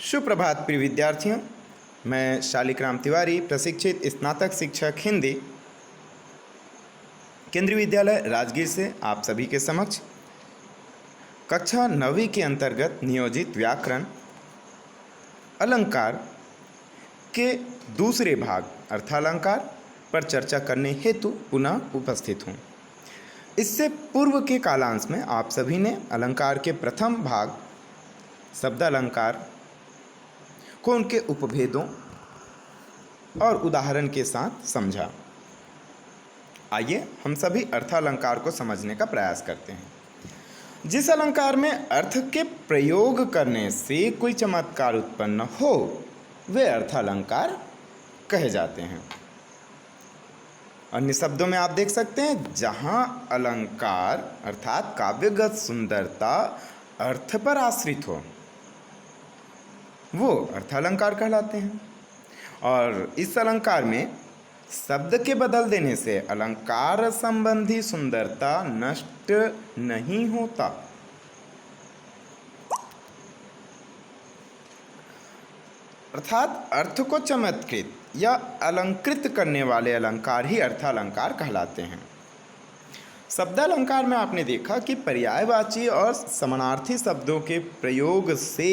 सुप्रभात प्रिय विद्यार्थियों। मैं शालिग्राम तिवारी, प्रशिक्षित स्नातक शिक्षक हिंदी, केंद्रीय विद्यालय राजगीर से आप सभी के समक्ष कक्षा 9वीं के अंतर्गत नियोजित व्याकरण अलंकार के दूसरे भाग अर्थालंकार पर चर्चा करने हेतु पुनः उपस्थित हूँ। इससे पूर्व के कालांश में आप सभी ने अलंकार के प्रथम भाग शब्दालंकार को उनके उपभेदों और उदाहरण के साथ समझा। आइए हम सभी अर्थालंकार को समझने का प्रयास करते हैं। जिस अलंकार में अर्थ के प्रयोग करने से कोई चमत्कार उत्पन्न हो वे अर्थालंकार कहे जाते हैं। अन्य शब्दों में आप देख सकते हैं, जहां अलंकार अर्थात काव्यगत सुंदरता अर्थ पर आश्रित हो वो अर्थालंकार कहलाते हैं। और इस अलंकार में शब्द के बदल देने से अलंकार संबंधी सुंदरता नष्ट नहीं होता। अर्थात अर्थ को चमत्कृत या अलंकृत करने वाले अलंकार ही अर्थालंकार कहलाते हैं। शब्दालंकार में आपने देखा कि पर्यायवाची और समानार्थी शब्दों के प्रयोग से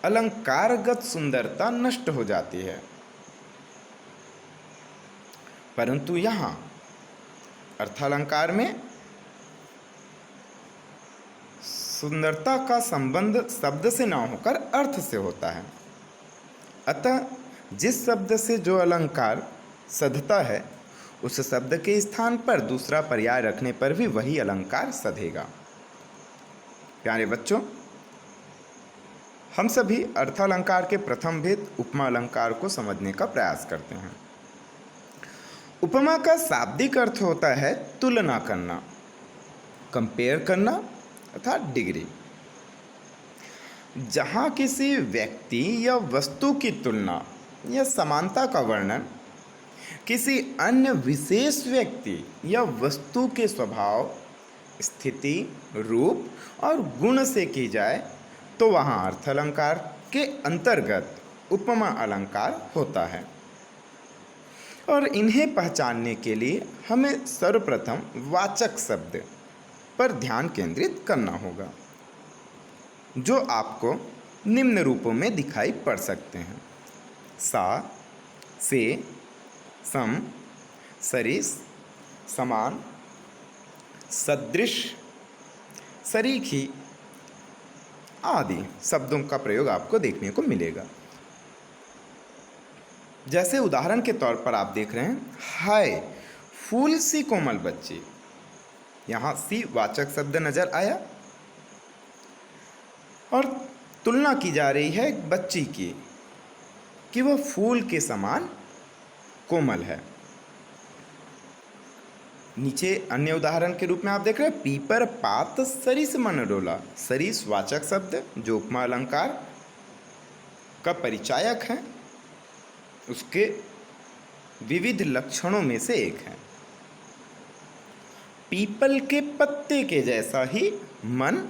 अलंकारगत सुंदरता नष्ट हो जाती है, परंतु यहाँ अर्थालंकार में सुंदरता का संबंध शब्द से न होकर अर्थ से होता है। अतः जिस शब्द से जो अलंकार सधता है उस शब्द के स्थान पर दूसरा पर्याय रखने पर भी वही अलंकार सधेगा। प्यारे बच्चों, हम सभी अर्थालंकार के प्रथम भेद उपमा अलंकार को समझने का प्रयास करते हैं। उपमा का शाब्दिक अर्थ होता है तुलना करना, कंपेयर करना अर्थात डिग्री। जहां किसी व्यक्ति या वस्तु की तुलना या समानता का वर्णन किसी अन्य विशेष व्यक्ति या वस्तु के स्वभाव, स्थिति, रूप और गुण से की जाए तो वहाँ अर्थालंकार के अंतर्गत उपमा अलंकार होता है। और इन्हें पहचानने के लिए हमें सर्वप्रथम वाचक शब्द पर ध्यान केंद्रित करना होगा, जो आपको निम्न रूपों में दिखाई पड़ सकते हैं: सा, से, सम, सरिस, समान, सदृश, सरीखी आदि शब्दों का प्रयोग आपको देखने को मिलेगा। जैसे उदाहरण के तौर पर आप देख रहे हैं, हाय फूल सी कोमल बच्ची। यहाँ सी वाचक शब्द नजर आया और तुलना की जा रही है एक बच्ची की कि वह फूल के समान कोमल है। नीचे अन्य उदाहरण के रूप में आप देख रहे हैं, पीपर पात सरिस मन डोला। सरिस वाचक शब्द जो उपमा अलंकार का परिचायक है, उसके विविध लक्षणों में से एक है। पीपल के पत्ते के जैसा ही मन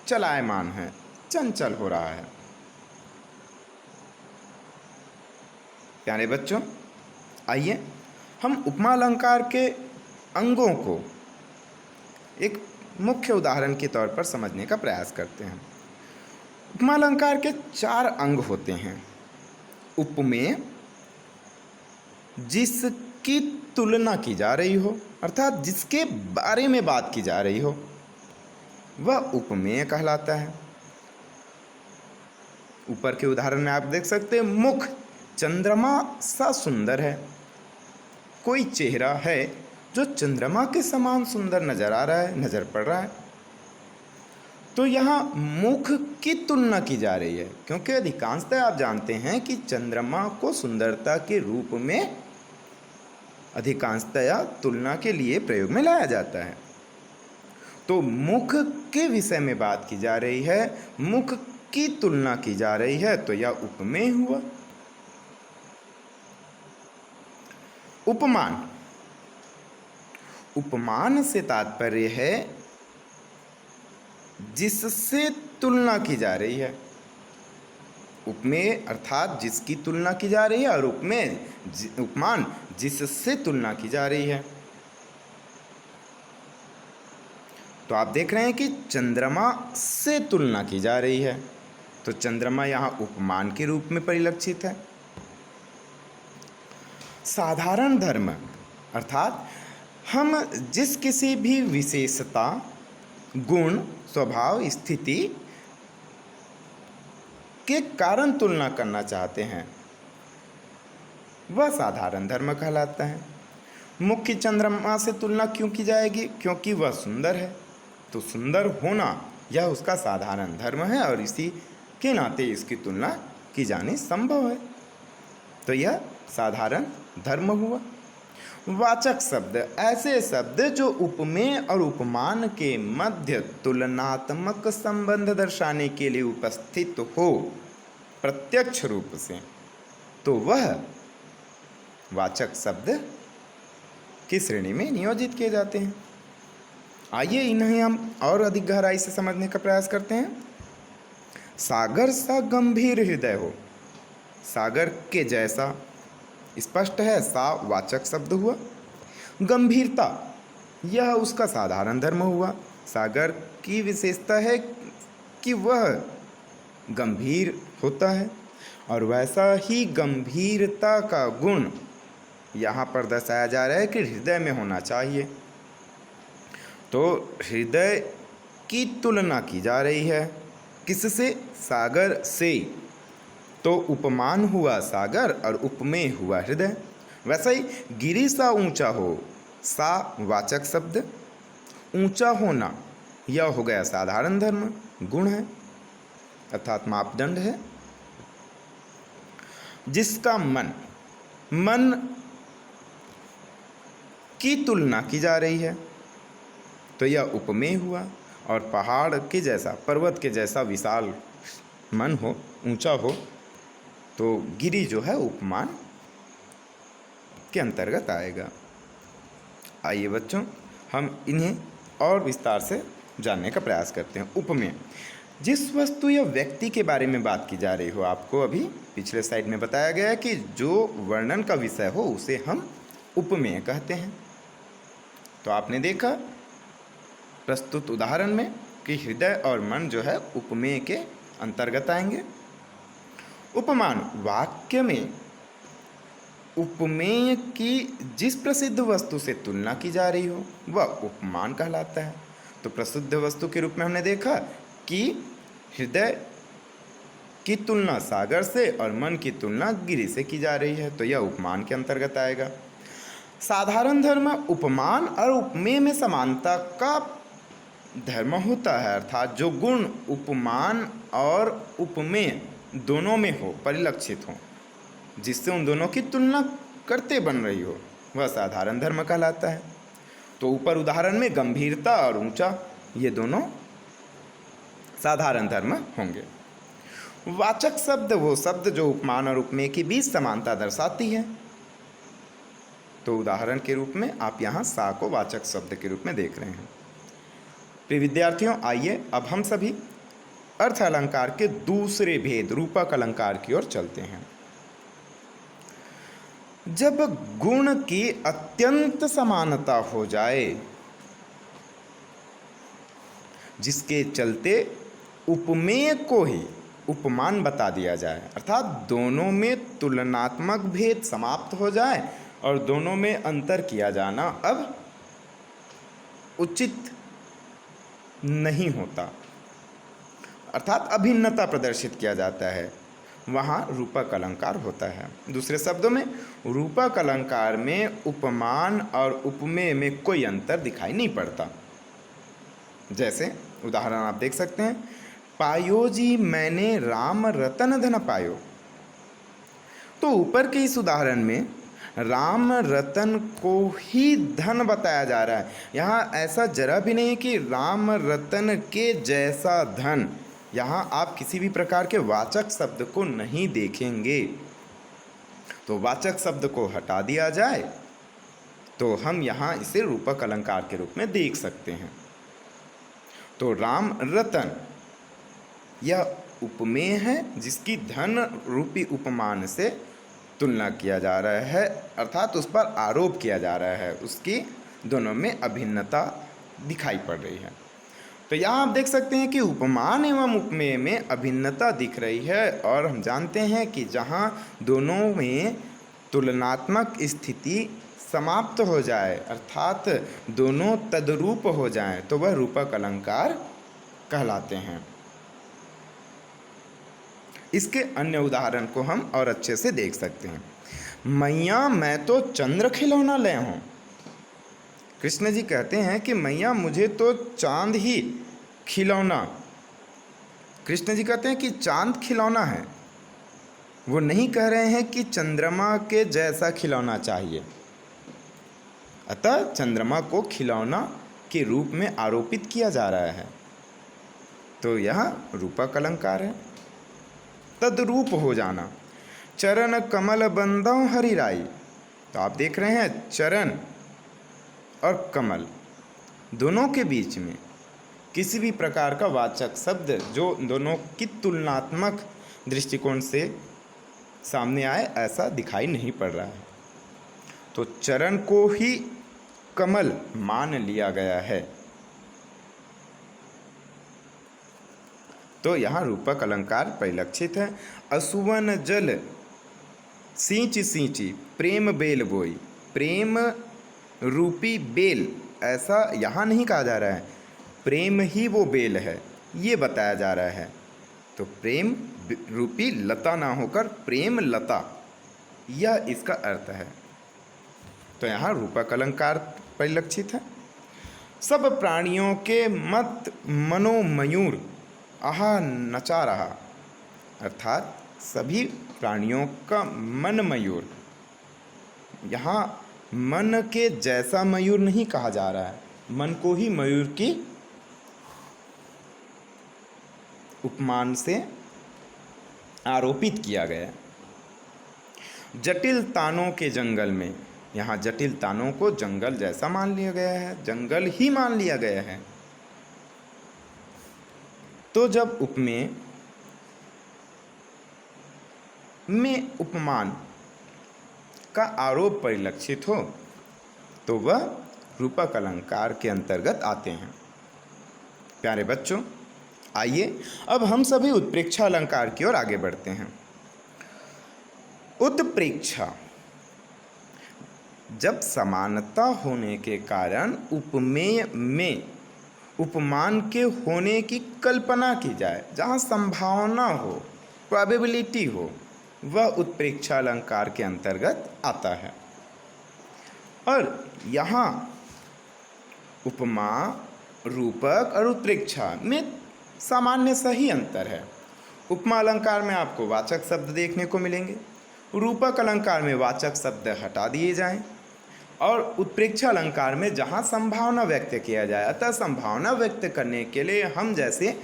चलायमान है, चंचल हो रहा है। प्यारे बच्चों, आइए हम उपमा अलंकार के अंगों को एक मुख्य उदाहरण के तौर पर समझने का प्रयास करते हैं। उपमा अलंकार के 4 अंग होते हैं। उपमेय, जिसकी तुलना की जा रही हो अर्थात जिसके बारे में बात की जा रही हो वह उपमेय कहलाता है। ऊपर के उदाहरण में आप देख सकते हैं, मुख चंद्रमा सा सुंदर है। कोई चेहरा है जो चंद्रमा के समान सुंदर नजर आ रहा है, नजर पड़ रहा है। तो यहाँ मुख की तुलना की जा रही है, क्योंकि अधिकांशतः आप जानते हैं कि चंद्रमा को सुंदरता के रूप में अधिकांशतः तुलना के लिए प्रयोग में लाया जाता है। तो मुख के विषय में बात की जा रही है, मुख की तुलना की जा रही है, तो यह उपमेय हुआ। उपमान, उपमान से तात्पर्य है जिससे तुलना की जा रही है। उपमेय अर्थात जिसकी तुलना की जा रही है, और उपमेय उपमान जिससे तुलना की जा रही है। तो आप देख रहे हैं कि चंद्रमा से तुलना की जा रही है, तो चंद्रमा यहाँ उपमान के रूप में परिलक्षित है। साधारण धर्म अर्थात हम जिस किसी भी विशेषता, गुण, स्वभाव, स्थिति के कारण तुलना करना चाहते हैं, वह साधारण धर्म कहलाता है। मुख्य चंद्रमा से तुलना क्यों की जाएगी? क्योंकि वह सुंदर है, तो सुंदर होना यह उसका साधारण धर्म है, और इसी के नाते इसकी तुलना की जानी संभव है, तो यह साधारण धर्म हुआ। वाचक शब्द ऐसे शब्द जो उपमेय और उपमान के मध्य तुलनात्मक संबंध दर्शाने के लिए उपस्थित हो प्रत्यक्ष रूप से, तो वह वाचक शब्द की श्रेणी में नियोजित किए जाते हैं। आइए इन्हें हम और अधिक गहराई से समझने का प्रयास करते हैं। सागर सा गंभीर हृदय हो, सागर के जैसा स्पष्ट है, सा वाचक शब्द हुआ। गंभीरता यह उसका साधारण धर्म हुआ। सागर की विशेषता है कि वह गंभीर होता है, और वैसा ही गंभीरता का गुण यहाँ पर दर्शाया जा रहा है कि हृदय में होना चाहिए। तो हृदय की तुलना की जा रही है किससे? सागर से। तो उपमान हुआ सागर और उपमेय हुआ हृदय। वैसा ही गिरि सा ऊंचा हो, सा वाचक शब्द, ऊंचा होना यह हो गया साधारण धर्म, गुण है अर्थात मापदंड है। जिसका मन की तुलना की जा रही है, तो यह उपमेय हुआ। और पहाड़ के जैसा, पर्वत के जैसा विशाल मन हो, ऊंचा हो, तो गिरि जो है उपमान के अंतर्गत आएगा। आइए बच्चों, हम इन्हें और विस्तार से जानने का प्रयास करते हैं। उपमेय जिस वस्तु या व्यक्ति के बारे में बात की जा रही हो, आपको अभी पिछले स्लाइड में बताया गया है कि जो वर्णन का विषय हो उसे हम उपमेय कहते हैं। तो आपने देखा प्रस्तुत उदाहरण में कि हृदय और मन जो है उपमेय के अंतर्गत आएंगे। उपमान वाक्य में उपमेय की जिस प्रसिद्ध वस्तु से तुलना की जा रही हो वह उपमान कहलाता है। तो प्रसिद्ध वस्तु के रूप में हमने देखा कि हृदय की तुलना सागर से और मन की तुलना गिरि से की जा रही है, तो यह उपमान के अंतर्गत आएगा। साधारण धर्म उपमान और उपमेय में समानता का धर्म होता है, अर्थात जो गुण उपमान और उपमेय दोनों में हो, परिलक्षित हो, जिससे उन दोनों की तुलना करते बन रही हो, वह साधारण धर्म कहलाता है। तो ऊपर उदाहरण में गंभीरता और ऊंचा ये दोनों साधारण धर्म होंगे। वाचक शब्द वो शब्द जो उपमान और उपमेय के बीच समानता दर्शाती है। तो उदाहरण के रूप में आप यहाँ सा को वाचक शब्द के रूप में देख रहे हैं। प्रिय विद्यार्थियों, आइए अब हम सभी अर्थ अलंकार के दूसरे भेद रूपक अलंकार की ओर चलते हैं। जब गुण की अत्यंत समानता हो जाए, जिसके चलते उपमेय को ही उपमान बता दिया जाए, अर्थात दोनों में तुलनात्मक भेद समाप्त हो जाए और दोनों में अंतर किया जाना अब उचित नहीं होता, अर्थात अभिन्नता प्रदर्शित किया जाता है, वहाँ रूपक अलंकार होता है। दूसरे शब्दों में रूपक अलंकार में उपमान और उपमेय में कोई अंतर दिखाई नहीं पड़ता। जैसे उदाहरण आप देख सकते हैं, पायो जी मैंने राम रतन धन पायो। तो ऊपर के इस उदाहरण में राम रतन को ही धन बताया जा रहा है। यहाँ ऐसा जरा भी नहीं कि राम रतन के जैसा धन। यहाँ आप किसी भी प्रकार के वाचक शब्द को नहीं देखेंगे। तो वाचक शब्द को हटा दिया जाए तो हम यहाँ इसे रूपक अलंकार के रूप में देख सकते हैं। तो राम रतन यह उपमेय है जिसकी धन रूपी उपमान से तुलना किया जा रहा है, अर्थात उस पर आरोप किया जा रहा है, उसकी दोनों में अभिन्नता दिखाई पड़ रही है। तो यहाँ आप देख सकते हैं कि उपमान एवं उपमेय में अभिन्नता दिख रही है, और हम जानते हैं कि जहाँ दोनों में तुलनात्मक स्थिति समाप्त हो जाए, अर्थात दोनों तद्रूप हो जाएं, तो वह रूपक अलंकार कहलाते हैं। इसके अन्य उदाहरण को हम और अच्छे से देख सकते हैं। मैया मैं तो चंद्र खिलौना ले हूँ। कृष्ण जी कहते हैं कि मैया मुझे तो चांद ही खिलौना, कृष्ण जी कहते हैं कि चांद खिलौना है। वो नहीं कह रहे हैं कि चंद्रमा के जैसा खिलौना चाहिए। अतः चंद्रमा को खिलौना के रूप में आरोपित किया जा रहा है, तो यह रूपक अलंकार है। तद्रूप हो जाना, चरण कमल बंदौ हरिराई। तो आप देख रहे हैं चरण और कमल दोनों के बीच में किसी भी प्रकार का वाचक शब्द जो दोनों की तुलनात्मक दृष्टिकोण से सामने आए, ऐसा दिखाई नहीं पड़ रहा है। तो चरण को ही कमल मान लिया गया है, तो यहाँ रूपक अलंकार परिलक्षित है। असुवन जल सींच सींची प्रेम बेल बोई। प्रेम रूपी बेल, ऐसा यहाँ नहीं कहा जा रहा है, प्रेम ही वो बेल है, ये बताया जा रहा है। तो प्रेम रूपी लता ना होकर प्रेम लता, यह इसका अर्थ है। तो यहाँ रूपक अलंकार परिलक्षित है। सब प्राणियों के मत मनोमयूर आहा नचा रहा, अर्थात सभी प्राणियों का मन मयूर। यहाँ मन के जैसा मयूर नहीं कहा जा रहा है, मन को ही मयूर की उपमान से आरोपित किया गया। जटिल तानों के जंगल में, यहाँ जटिल तानों को जंगल जैसा मान लिया गया है, जंगल ही मान लिया गया है। तो जब उपमेय में उपमान का आरोप परिलक्षित हो तो वह रूपक अलंकार के अंतर्गत आते हैं। प्यारे बच्चों, आइए अब हम सभी उत्प्रेक्षा अलंकार की ओर आगे बढ़ते हैं। उत्प्रेक्षा, जब समानता होने के कारण उपमेय में उपमान के होने की कल्पना की जाए, जहाँ संभावना हो, प्रोबेबिलिटी हो, वह उत्प्रेक्षा अलंकार के अंतर्गत आता है। और यहाँ उपमा, रूपक और उत्प्रेक्षा में सामान्य सही अंतर है। उपमा अलंकार में आपको वाचक शब्द देखने को मिलेंगे, रूपक अलंकार में वाचक शब्द हटा दिए जाएं, और उत्प्रेक्षा अलंकार में जहाँ संभावना व्यक्त किया जाए। अतः संभावना व्यक्त करने के लिए हम जैसे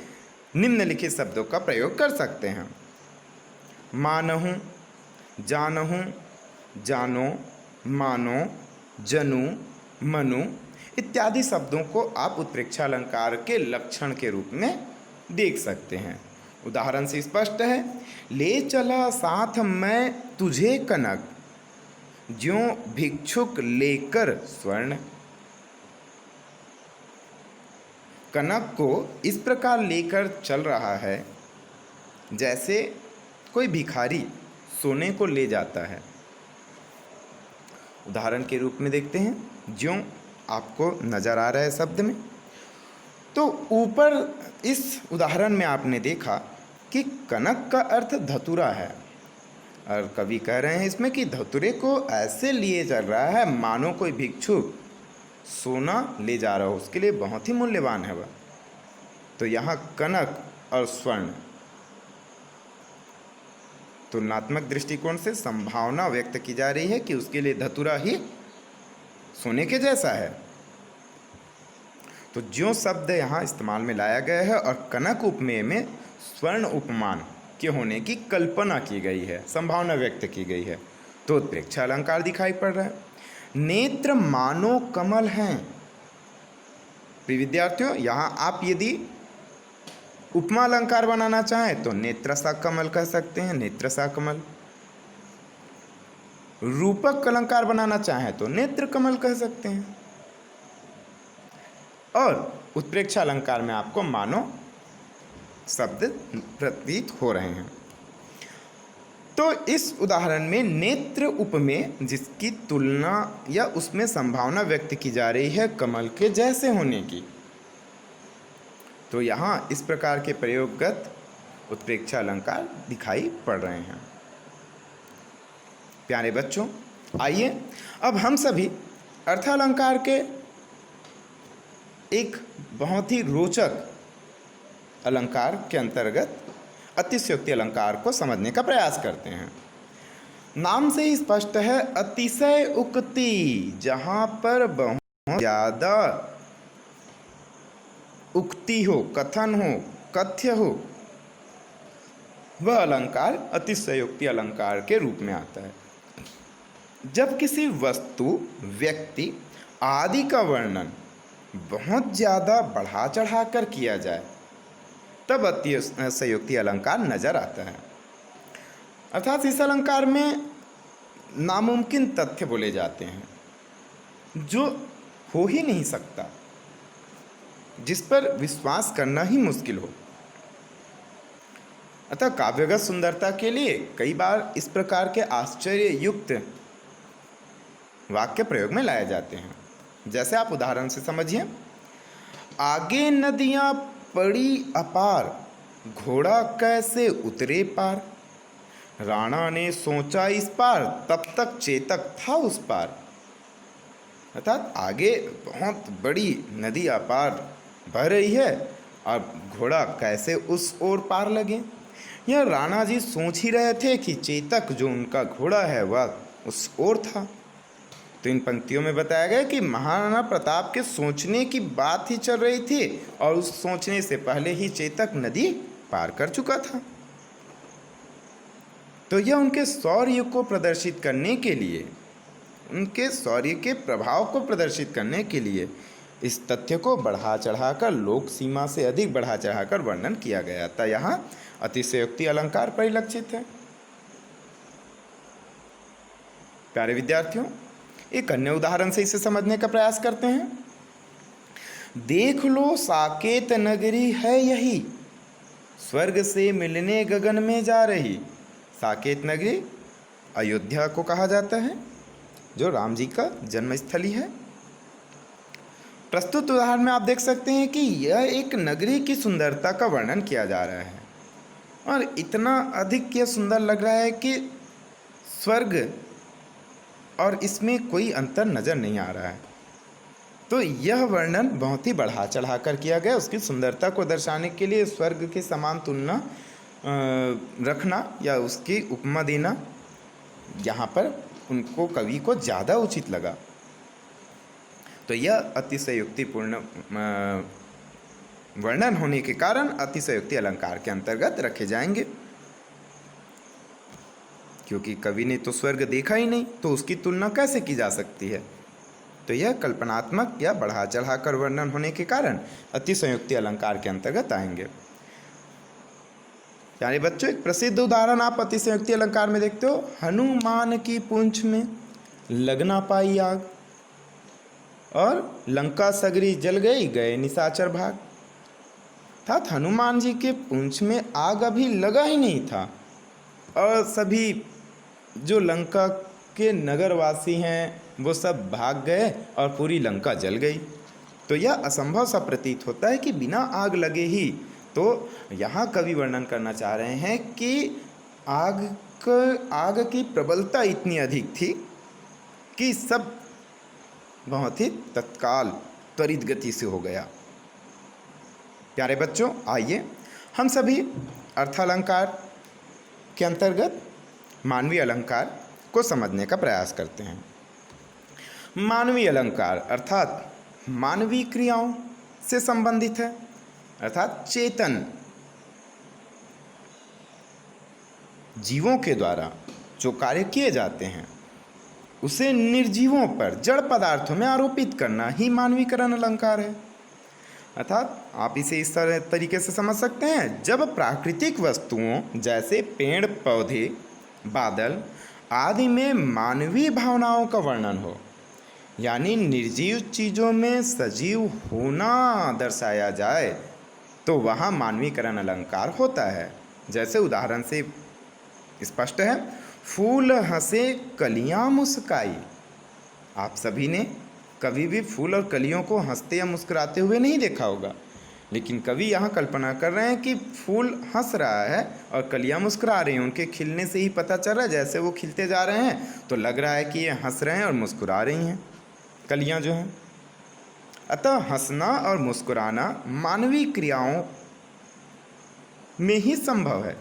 निम्नलिखित शब्दों का प्रयोग कर सकते हैं। मानहूँ, जानहूँ, जानो, मानो, जनु, मनु इत्यादि शब्दों को आप उत्प्रेक्षा अलंकार के लक्षण के रूप में देख सकते हैं। उदाहरण से स्पष्ट है। ले चला साथ मैं तुझे कनक, ज्यों भिक्षुक लेकर स्वर्ण। कनक को इस प्रकार लेकर चल रहा है जैसे कोई भिखारी सोने को ले जाता है। उदाहरण के रूप में देखते हैं, ज्यों आपको नजर आ रहा है शब्द में। तो ऊपर इस उदाहरण में आपने देखा कि कनक का अर्थ धतुरा है, और कवि कह रहे हैं इसमें कि धतुरे को ऐसे लिए चल रहा है मानो कोई भिक्षुक सोना ले जा रहा हो, उसके लिए बहुत ही मूल्यवान है वह। तो यहाँ कनक और स्वर्ण तुलनात्मक दृष्टिकोण से संभावना व्यक्त की जा रही है कि उसके लिए धतुरा ही सोने के जैसा है। तो ज्यों शब्द यहाँ इस्तेमाल में लाया गया है, और कनक उपमेय में स्वर्ण उपमान के होने की कल्पना की गई है, संभावना व्यक्त की गई है। तो उत्प्रेक्षा अलंकार दिखाई पड़ रहा है। नेत्र मानो कमल हैं, प्रिय विद्यार्थियों, यहाँ आप यदि उपमा अलंकार बनाना चाहें तो नेत्रसा कमल कह सकते हैं, नेत्रसा कमल। रूपक अलंकार बनाना चाहें तो नेत्र कमल कह सकते हैं। और उत्प्रेक्षा अलंकार में आपको मानो शब्द प्रतीत हो रहे हैं। तो इस उदाहरण में नेत्र उपमेय जिसकी तुलना या उसमें संभावना व्यक्त की जा रही है कमल के जैसे होने की, तो यहाँ इस प्रकार के प्रयोगगत उत्प्रेक्षा अलंकार दिखाई पड़ रहे हैं। प्यारे बच्चों, आइए अब हम सभी अर्थालंकार के एक बहुत ही रोचक अलंकार के अंतर्गत अतिशयोक्ति अलंकार को समझने का प्रयास करते हैं। नाम से ही स्पष्ट है, अतिशय उक्ति, जहाँ पर बहुत ज़्यादा उक्ति हो, कथन हो, कथ्य हो, वह अलंकार अतिशयोक्ति अलंकार के रूप में आता है। जब किसी वस्तु, व्यक्ति आदि का वर्णन बहुत ज़्यादा बढ़ा चढ़ा कर किया जाए तब अतिशयोक्ति अलंकार नजर आता है। अर्थात इस अलंकार में नामुमकिन तथ्य बोले जाते हैं जो हो ही नहीं सकता, जिस पर विश्वास करना ही मुश्किल हो। अतः काव्यगत सुंदरता के लिए कई बार इस प्रकार के आश्चर्य युक्त वाक्य प्रयोग में लाए जाते हैं। जैसे आप उदाहरण से समझिए, आगे नदियां पड़ी अपार, घोड़ा कैसे उतरे पार, राणा ने सोचा इस पार, तब तक चेतक था उस पार। अर्थात आगे बहुत बड़ी नदी अपार बह रही है और घोड़ा कैसे उस ओर पार लगे। यह राणा जी सोच ही रहे थे कि चेतक जो उनका घोड़ा है वह उस ओर था। तो इन पंक्तियों में बताया गया कि महाराणा प्रताप के सोचने की बात ही चल रही थी और उस सोचने से पहले ही चेतक नदी पार कर चुका था। तो यह उनके शौर्य को प्रदर्शित करने के लिए, उनके शौर्य के प्रभाव को प्रदर्शित करने के लिए इस तथ्य को बढ़ा चढ़ाकर, लोक सीमा से अधिक बढ़ा चढ़ाकर वर्णन किया गया था। यहाँ अतिशयोक्ति अलंकार परिलक्षित है। प्यारे विद्यार्थियों, एक अन्य उदाहरण से इसे समझने का प्रयास करते हैं। देख लो साकेत नगरी है यही, स्वर्ग से मिलने गगन में जा रही। साकेत नगरी अयोध्या को कहा जाता है, जो राम जी का जन्मस्थली है। प्रस्तुत उदाहरण में आप देख सकते हैं कि यह एक नगरी की सुंदरता का वर्णन किया जा रहा है और इतना अधिक यह सुंदर लग रहा है कि स्वर्ग और इसमें कोई अंतर नज़र नहीं आ रहा है। तो यह वर्णन बहुत ही बढ़ा चढ़ा कर किया गया। उसकी सुंदरता को दर्शाने के लिए स्वर्ग के समान तुलना रखना या उसकी उपमा देना यहाँ पर उनको, कवि को ज़्यादा उचित लगा। तो यह अतिशयोक्तिपूर्ण वर्णन होने के कारण अतिशयोक्ति अलंकार के अंतर्गत रखे जाएंगे, क्योंकि कवि ने तो स्वर्ग देखा ही नहीं, तो उसकी तुलना कैसे की जा सकती है। तो यह कल्पनात्मक या बढ़ा चढ़ाकर वर्णन होने के कारण अतिशयोक्ति अलंकार के अंतर्गत आएंगे। यानी बच्चों, एक प्रसिद्ध उदाहरण आप अतिशयोक्ति अलंकार में देखते हो, हनुमान की पूंछ में लग ना पाई आग और लंका सगरी जल गई, गए निशाचर भाग। अर्थात हनुमान जी के पूंछ में आग अभी लगा ही नहीं था और सभी जो लंका के नगरवासी हैं वो सब भाग गए और पूरी लंका जल गई। तो यह असंभव सा प्रतीत होता है कि बिना आग लगे ही, तो यहाँ कवि वर्णन करना चाह रहे हैं कि आग की प्रबलता इतनी अधिक थी कि सब बहुत ही तत्काल त्वरित गति से हो गया। प्यारे बच्चों, आइए हम सभी अर्थालंकार के अंतर्गत मानवीय अलंकार को समझने का प्रयास करते हैं। मानवीय अलंकार अर्थात मानवीय क्रियाओं से संबंधित है, अर्थात चेतन जीवों के द्वारा जो कार्य किए जाते हैं उसे निर्जीवों पर, जड़ पदार्थों में आरोपित करना ही मानवीकरण अलंकार है। अर्थात आप इसे इस तरह तरीके से समझ सकते हैं, जब प्राकृतिक वस्तुओं जैसे पेड़ पौधे, बादल आदि में मानवीय भावनाओं का वर्णन हो, यानी निर्जीव चीज़ों में सजीव होना दर्शाया जाए, तो वहाँ मानवीकरण अलंकार होता है। जैसे उदाहरण से स्पष्ट है, फूल हंसे कलियां मुस्काई। आप सभी ने कभी भी फूल और कलियों को हंसते या मुस्कुराते हुए नहीं देखा होगा, लेकिन कवि यहाँ कल्पना कर रहे हैं कि फूल हंस रहा है और कलियां मुस्कुरा रही हैं। उनके खिलने से ही पता चल रहा है, जैसे वो खिलते जा रहे हैं तो लग रहा है कि ये हंस रहे हैं और मुस्कुरा रही हैं कलियां जो हैं। अतः हंसना और मुस्कुराना मानवीय क्रियाओं में ही संभव है,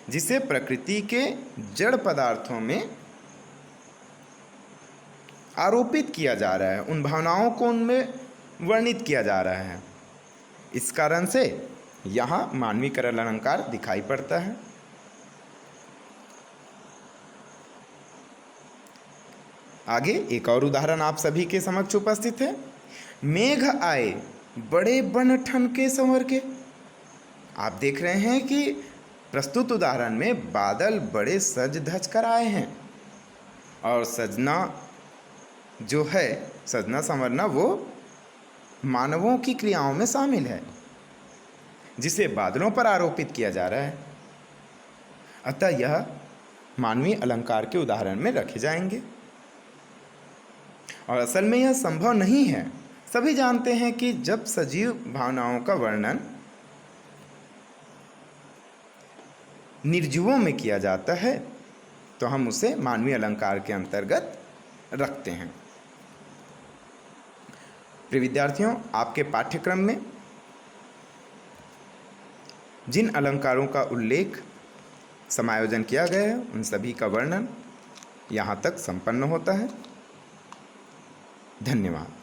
जिसे प्रकृति के जड़ पदार्थों में आरोपित किया जा रहा है, उन भावनाओं को उनमें वर्णित किया जा रहा है। इस कारण से यहाँ मानवीकरण अलंकार दिखाई पड़ता है। आगे एक और उदाहरण आप सभी के समक्ष उपस्थित है। मेघ आए बड़े बन ठन के संवर के। आप देख रहे हैं कि प्रस्तुत उदाहरण में बादल बड़े सज धज कर आए हैं और सजना जो है, सजना संवरना, वो मानवों की क्रियाओं में शामिल है, जिसे बादलों पर आरोपित किया जा रहा है। अतः यह मानवीय अलंकार के उदाहरण में रखे जाएंगे। और असल में यह संभव नहीं है। सभी जानते हैं कि जब सजीव भावनाओं का वर्णन निर्जीवों में किया जाता है तो हम उसे मानवीय अलंकार के अंतर्गत रखते हैं। प्रिय विद्यार्थियों, आपके पाठ्यक्रम में जिन अलंकारों का उल्लेख समायोजन किया गया है उन सभी का वर्णन यहाँ तक संपन्न होता है। धन्यवाद।